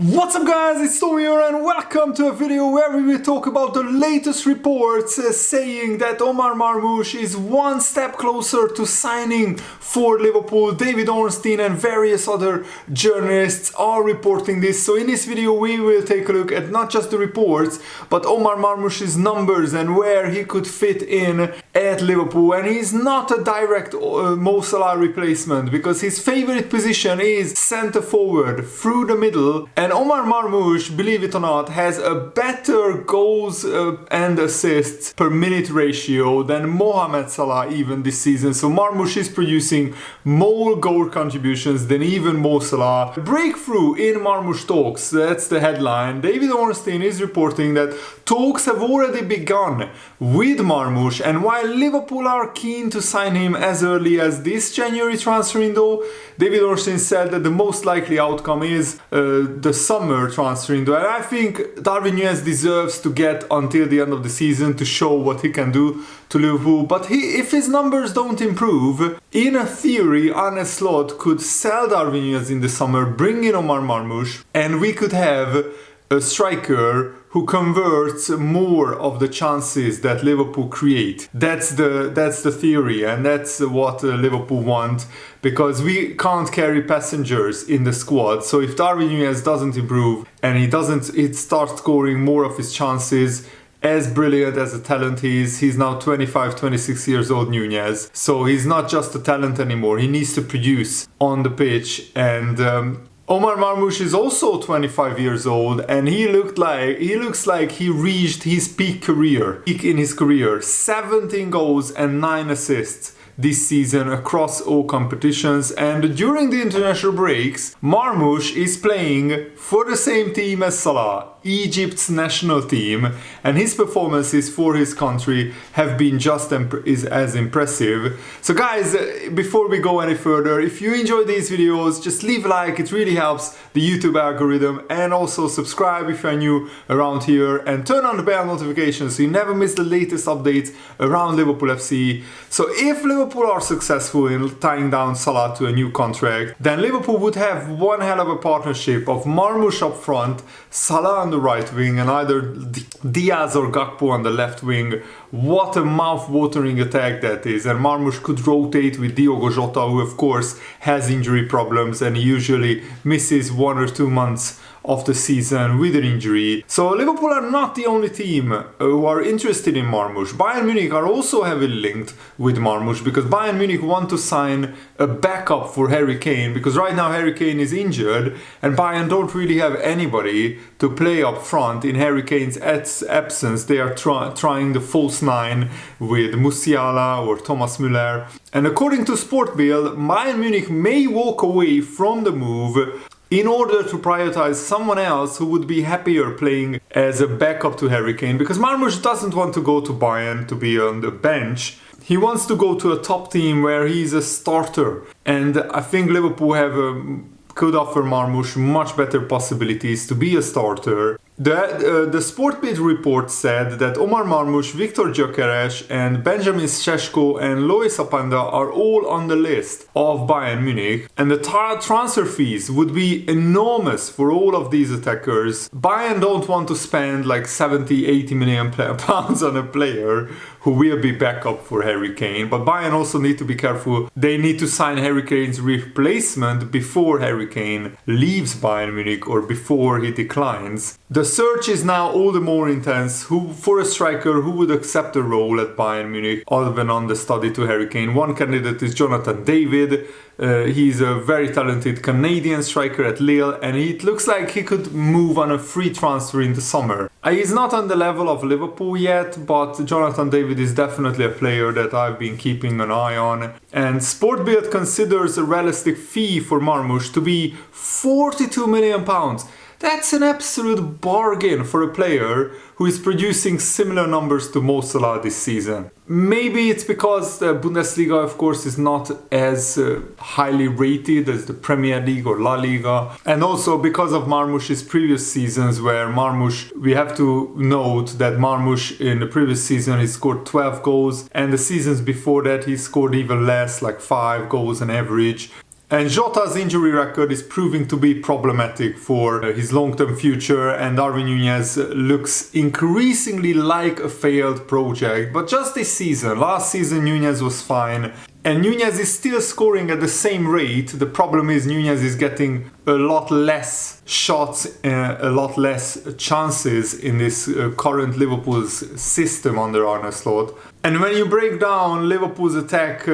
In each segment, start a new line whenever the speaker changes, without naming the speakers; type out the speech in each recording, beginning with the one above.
What's up guys, it's Tom here and welcome to a video where we will talk about the latest reports saying that Omar Marmoush is one step closer to signing for Liverpool. David Ornstein and various other journalists are reporting this. So in this video we will take a look at not just the reports but Omar Marmoush's numbers and where he could fit in at Liverpool. And he's not a direct Mo Salah replacement because his favorite position is centre forward through the middle. And Omar Marmoush, believe it or not, has a better goals and assists per minute ratio than Mohamed Salah even this season. So Marmoush is producing more goal contributions than even Mo Salah. Breakthrough in Marmoush talks, that's the headline. David Ornstein is reporting that talks have already begun with Marmoush, and while Liverpool are keen to sign him as early as this January transfer window, David Ornstein said that the most likely outcome is the summer transfer window. And I think Darwin Núñez deserves to get until the end of the season to show what he can do to Liverpool. But if his numbers don't improve, in a theory, Arne Slot could sell Darwin Núñez in the summer, bring in Omar Marmoush, and we could have a striker who converts more of the chances that Liverpool create. That's the theory, and that's what Liverpool want, because we can't carry passengers in the squad. So if Darwin Núñez doesn't improve and he starts scoring more of his chances, as brilliant as a talent he is, he's now 25, 26 years old, Núñez. So he's not just a talent anymore. He needs to produce on the pitch. And Omar Marmoush is also 25 years old, and he looks like he reached his peak in his career. 17 goals and 9 assists this season across all competitions. And during the international breaks, Marmoush is playing for the same team as Salah, Egypt's national team, and his performances for his country have been just as impressive. So guys, before we go any further, if you enjoy these videos, just leave a like, it really helps the YouTube algorithm, and also subscribe if you're new around here and turn on the bell notifications so you never miss the latest updates around Liverpool FC. So if Liverpool are successful in tying down Salah to a new contract, then Liverpool would have one hell of a partnership of Marmoush up front, Salah on the right wing, and either Diaz or Gakpo on the left wing. What a mouth-watering attack that is. And Marmoush could rotate with Diogo Jota, who of course has injury problems and he usually misses 1 or 2 months of the season with an injury. So Liverpool are not the only team who are interested in Marmoush. Bayern Munich are also heavily linked with Marmoush because Bayern Munich want to sign a backup for Harry Kane, because right now Harry Kane is injured and Bayern don't really have anybody to play up front in Harry Kane's absence. They are trying the false nine with Musiala or Thomas Müller. And according to Sport Bill, Bayern Munich may walk away from the move in order to prioritize someone else who would be happier playing as a backup to Harry Kane, because Marmoush doesn't want to go to Bayern to be on the bench. He wants to go to a top team where he's a starter. And I think Liverpool could offer Marmoush much better possibilities to be a starter. The Sport Bill report said that Omar Marmoush, Viktor Gyökeres and Benjamin Šeško and Lois Openda are all on the list of Bayern Munich, and the transfer fees would be enormous for all of these attackers. Bayern don't want to spend like 70-80 million pounds on a player who will be backup for Harry Kane, but Bayern also need to be careful. They need to sign Harry Kane's replacement before Harry Kane leaves Bayern Munich or before he declines. The search is now all the more intense for a striker who would accept a role at Bayern Munich other than understudy to Harry Kane. One candidate is Jonathan David. He's a very talented Canadian striker at Lille, and it looks like he could move on a free transfer in the summer. He's not on the level of Liverpool yet, but Jonathan David is definitely a player that I've been keeping an eye on. And Sportbild considers a realistic fee for Marmoush to be £42 million. That's an absolute bargain for a player who is producing similar numbers to Mo Salah this season. Maybe it's because the Bundesliga, of course, is not as highly rated as the Premier League or La Liga. And also because of Marmoush's previous seasons, where Marmoush, we have to note that Marmoush in the previous season he scored 12 goals, and the seasons before that he scored even less, like 5 goals on average. And Jota's injury record is proving to be problematic for his long-term future, and Darwin Núñez looks increasingly like a failed project. But just this season, last season Núñez was fine, and Núñez is still scoring at the same rate. The problem is Núñez is getting a lot less shots, a lot less chances in this current Liverpool's system under Arne Slot. And when you break down Liverpool's attack,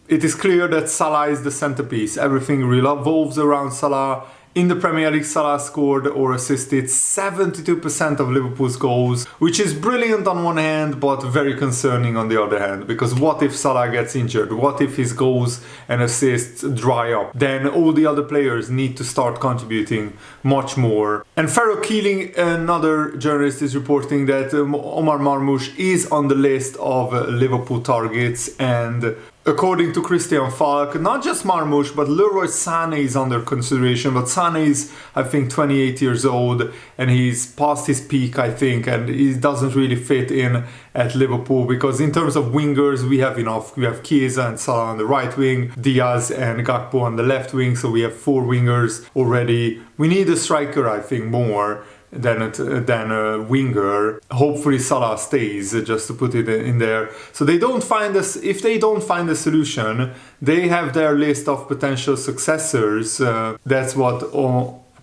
it is clear that Salah is the centerpiece. Everything revolves around Salah. In the Premier League, Salah scored or assisted 72% of Liverpool's goals, which is brilliant on one hand, but very concerning on the other hand. Because what if Salah gets injured? What if his goals and assists dry up? Then all the other players need to start contributing much more. And Farrell Keeling, another journalist, is reporting that Omar Marmoush is on the list of Liverpool targets, and according to Christian Falk, not just Marmoush, but Leroy Sane is under consideration. But Sane is, I think, 28 years old, and he's past his peak, I think, and he doesn't really fit in at Liverpool, because in terms of wingers, we have enough. We have Chiesa and Salah on the right wing, Diaz and Gakpo on the left wing, so we have 4 wingers already. We need a striker, I think, more than a winger. Hopefully Salah stays, just to put it in there. So they don't find us. If they don't find a solution, they have their list of potential successors. That's what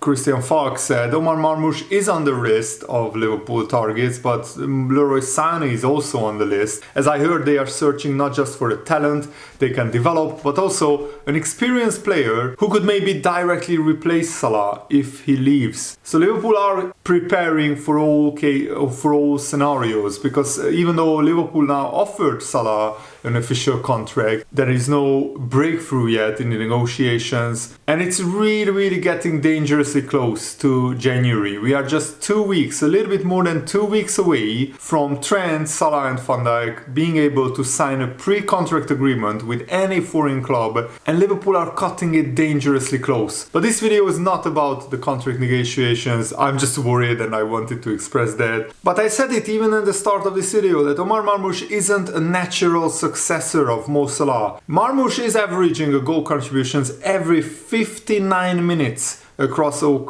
Christian Falk said. Omar Marmoush is on the list of Liverpool targets, but Leroy Sane is also on the list. As I heard, they are searching not just for a talent they can develop, but also an experienced player who could maybe directly replace Salah if he leaves. So Liverpool are preparing for all scenarios, because even though Liverpool now offered Salah an official contract, there is no breakthrough yet in the negotiations, and it's really getting dangerously close to January. We are just 2 weeks, a little bit more than 2 weeks away from Trent, Salah and Van Dijk being able to sign a pre-contract agreement with any foreign club, and Liverpool are cutting it dangerously close. But this video is not about the contract negotiations. I'm just worried, and I wanted to express that. But I said it even at the start of this video, that Omar Marmoush isn't a natural successor of Mo Salah. Marmoush is averaging a goal contributions every 59 minutes across all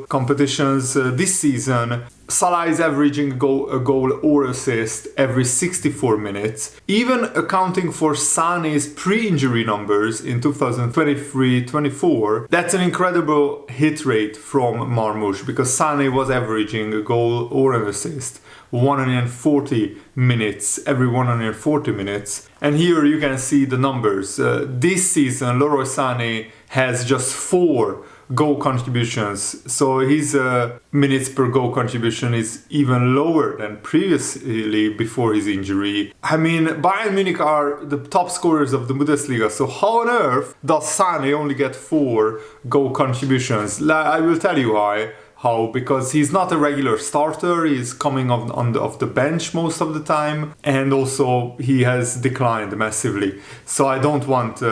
competitions this season. Salah is averaging a goal or assist every 64 minutes. Even accounting for Sane's pre-injury numbers in 2023-24, that's an incredible hit rate from Marmoush, because Sane was averaging a goal or an assist 140 minutes, every 140 minutes. And here you can see the numbers. This season, Leroy Sane has just 4 goal contributions, so his minutes per goal contribution is even lower than previously before his injury. I mean, Bayern Munich are the top scorers of the Bundesliga, so how on earth does Sane only get 4 goal contributions? I will tell you why. Because he's not a regular starter, he's coming off the bench most of the time, and also he has declined massively. So I don't want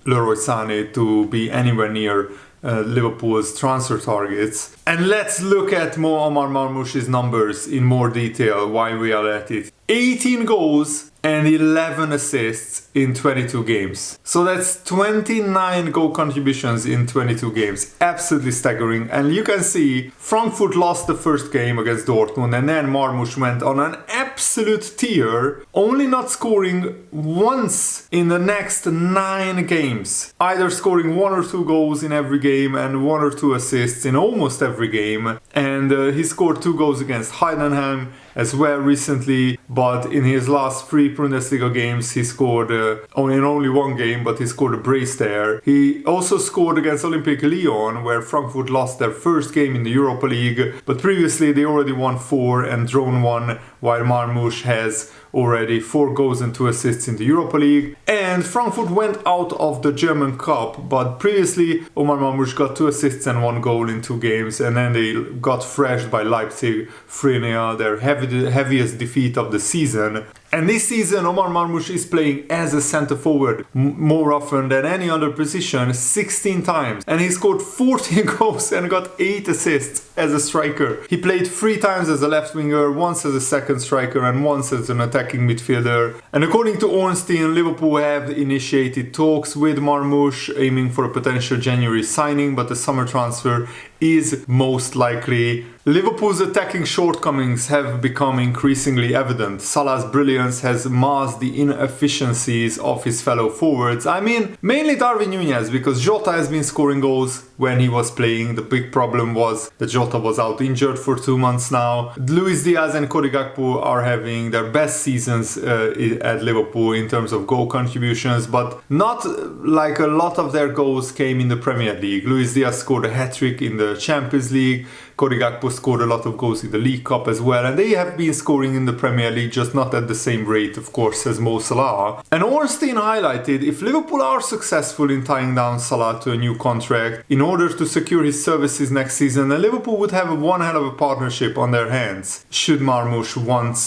Leroy Sane to be anywhere near Liverpool's transfer targets. And let's look at Omar Marmoush's numbers in more detail while we are at it. 18 goals and 11 assists in 22 games. So that's 29 goal contributions in 22 games. Absolutely staggering. And you can see Frankfurt lost the first game against Dortmund, and then Marmoush went on an absolute tear, only not scoring once in the next 9 games. Either scoring 1 or 2 goals in every game and 1 or 2 assists in almost every game. And he scored 2 goals against Heidenheim as well recently, but in his last 3 Bundesliga games he scored in only 1 game, but he scored a brace there. He also scored against Olympique Lyon, where Frankfurt lost their first game in the Europa League, but previously they already won 4 and drawn 1, while Marmoush has already 4 goals and 2 assists in the Europa League. And Frankfurt went out of the German Cup, but previously Omar Marmoush got 2 assists and 1 goal in 2 games, and then they got thrashed by Leipzig 3-0, their heaviest defeat of the season. And this season, Omar Marmoush is playing as a centre forward more often than any other position, 16 times. And he scored 14 goals and got 8 assists as a striker. He played 3 times as a left winger, once as a second striker and once as an attacking midfielder. And according to Ornstein, Liverpool have initiated talks with Marmoush, aiming for a potential January signing, but the summer transfer is most likely. Liverpool's attacking shortcomings have become increasingly evident. Salah's brilliance has masked the inefficiencies of his fellow forwards. I mean, mainly Darwin Núñez, because Jota has been scoring goals when he was playing. The big problem was that Jota was out injured for 2 months now. Luis Diaz and Cody Gakpo are having their best seasons at Liverpool in terms of goal contributions, but not like a lot of their goals came in the Premier League. Luis Diaz scored a hat-trick in the Champions League. Cody Gakpo scored a lot of goals in the League Cup as well, and they have been scoring in the Premier League, just not at the same rate, of course, as Mo Salah. And Ornstein highlighted, if Liverpool are successful in tying down Salah to a new contract in order to secure his services next season, then Liverpool would have one hell of a partnership on their hands, should Marmoush want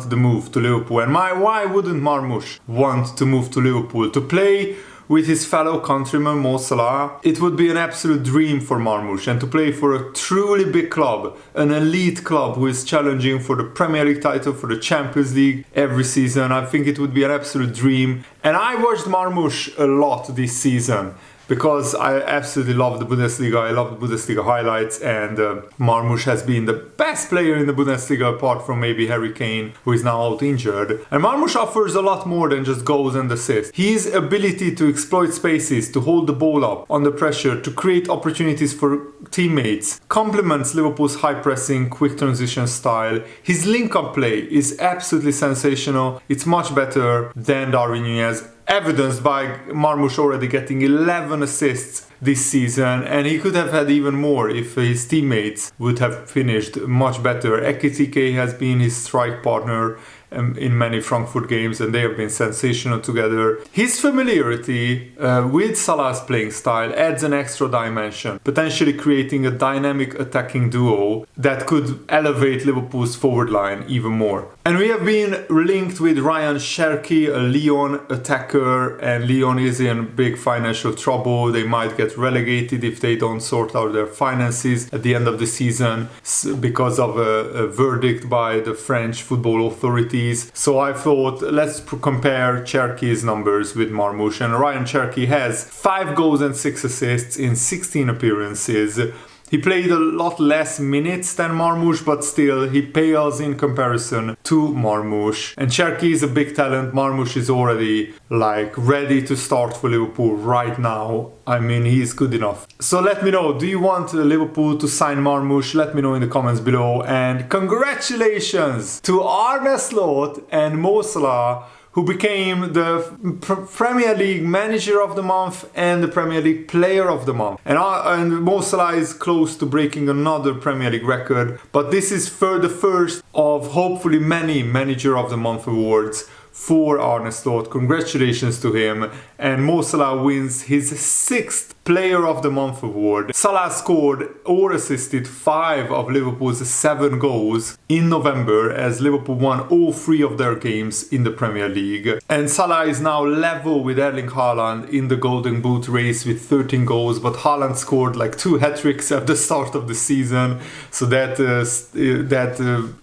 the move to Liverpool. And why wouldn't Marmoush want to move to Liverpool? To play with his fellow countryman Mo Salah, it would be an absolute dream for Marmoush, and to play for a truly big club, an elite club who is challenging for the Premier League title, for the Champions League every season. I think it would be an absolute dream. And I watched Marmoush a lot this season, because I absolutely love the Bundesliga. I love the Bundesliga highlights, and Marmoush has been the best player in the Bundesliga apart from maybe Harry Kane, who is now out injured. And Marmoush offers a lot more than just goals and assists. His ability to exploit spaces, to hold the ball up under pressure, to create opportunities for teammates, complements Liverpool's high-pressing, quick transition style. His link-up play is absolutely sensational. It's much better than Darwin Núñez, evidenced by Marmoush already getting 11 assists this season, and he could have had even more if his teammates would have finished much better. Ekitike has been his strike partner in many Frankfurt games, and they have been sensational together. His familiarity with Salah's playing style adds an extra dimension, potentially creating a dynamic attacking duo that could elevate Liverpool's forward line even more. And we have been linked with Ryan Cherki, a Lyon attacker, and Lyon is in big financial trouble. They might get relegated if they don't sort out their finances at the end of the season because of a verdict by the French football authorities. So I thought, let's compare Cherki's numbers with Marmoush. And Ryan Cherki has 5 goals and 6 assists in 16 appearances. He played a lot less minutes than Marmoush, but still he pales in comparison to Marmoush. And Cherki is a big talent. Marmoush is already ready to start for Liverpool right now. I mean, he's good enough. So let me know, do you want Liverpool to sign Marmoush? Let me know in the comments below. And congratulations to Arne Slot and Mo Salah, who became the Premier League Manager of the Month and the Premier League Player of the Month. And Mo Salah is close to breaking another Premier League record, but this is for the first of hopefully many Manager of the Month awards for Arne Slot. Congratulations to him. And Mo Salah wins his 6th Player of the Month award. Salah scored or assisted 5 of Liverpool's 7 goals in November, as Liverpool won all 3 of their games in the Premier League. And Salah is now level with Erling Haaland in the Golden Boot race with 13 goals, but Haaland scored 2 hat-tricks at the start of the season, so that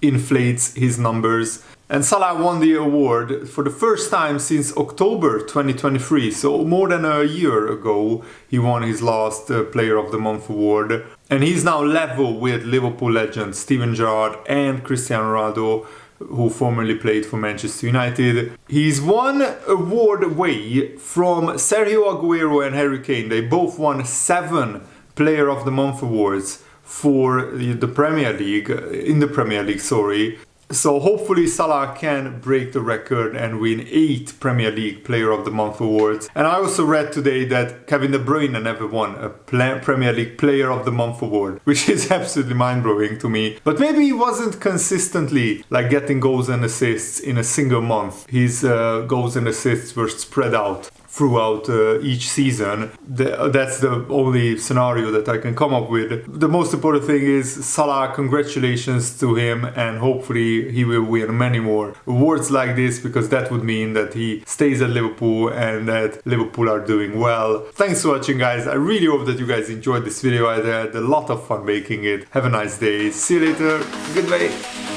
inflates his numbers. And Salah won the award for the first time since October 2023, so more than a year ago he won his last Player of the Month award. And he's now level with Liverpool legends Steven Gerrard and Cristiano Ronaldo, who formerly played for Manchester United. He's 1 award away from Sergio Aguero and Harry Kane. They both won 7 Player of the Month awards for the Premier League, in the Premier League, sorry. So hopefully Salah can break the record and win 8 Premier League Player of the Month awards. And I also read today that Kevin De Bruyne never won a Premier League Player of the Month award, which is absolutely mind-blowing to me. But maybe he wasn't consistently getting goals and assists in a single month. His goals and assists were spread out throughout each season. That's the only scenario that I can come up with. The most important thing is Salah, congratulations to him, and hopefully he will win many more awards like this, because that would mean that he stays at Liverpool and that Liverpool are doing well. Thanks for watching, guys. I really hope that you guys enjoyed this video. I had a lot of fun making it. Have a nice day. See you later. Goodbye.